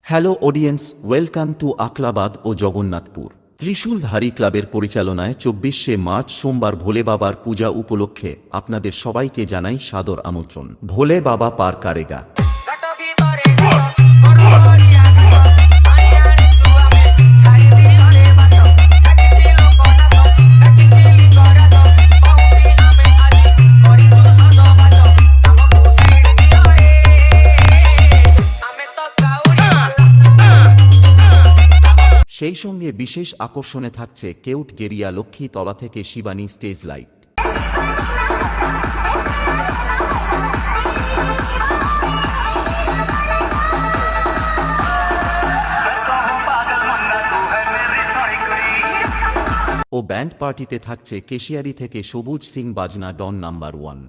Hello audience, welcome to আকলাবাদ ও জগন্নাথপুর। ত্রিশূলধারী ক্লাবের পরিচালনায় ২৪শে মার্চ সোমবার ভোলে বাবার পূজা উপলক্ষে আপনাদের সবাইকে জানাই সাদর আমন্ত্রণ। ভোলে বাবা পার কারেগা। সেই সঙ্গে বিশেষ আকর্ষণে থাকছে কেউট গেরিয়া লক্ষ্মী তলা থেকে শিবানী স্টেজ লাইট। ও ব্যান্ড পার্টিতে থাকছে কেশিয়ারি থেকে সবুজ সিং বাজনা ডন নাম্বার 1।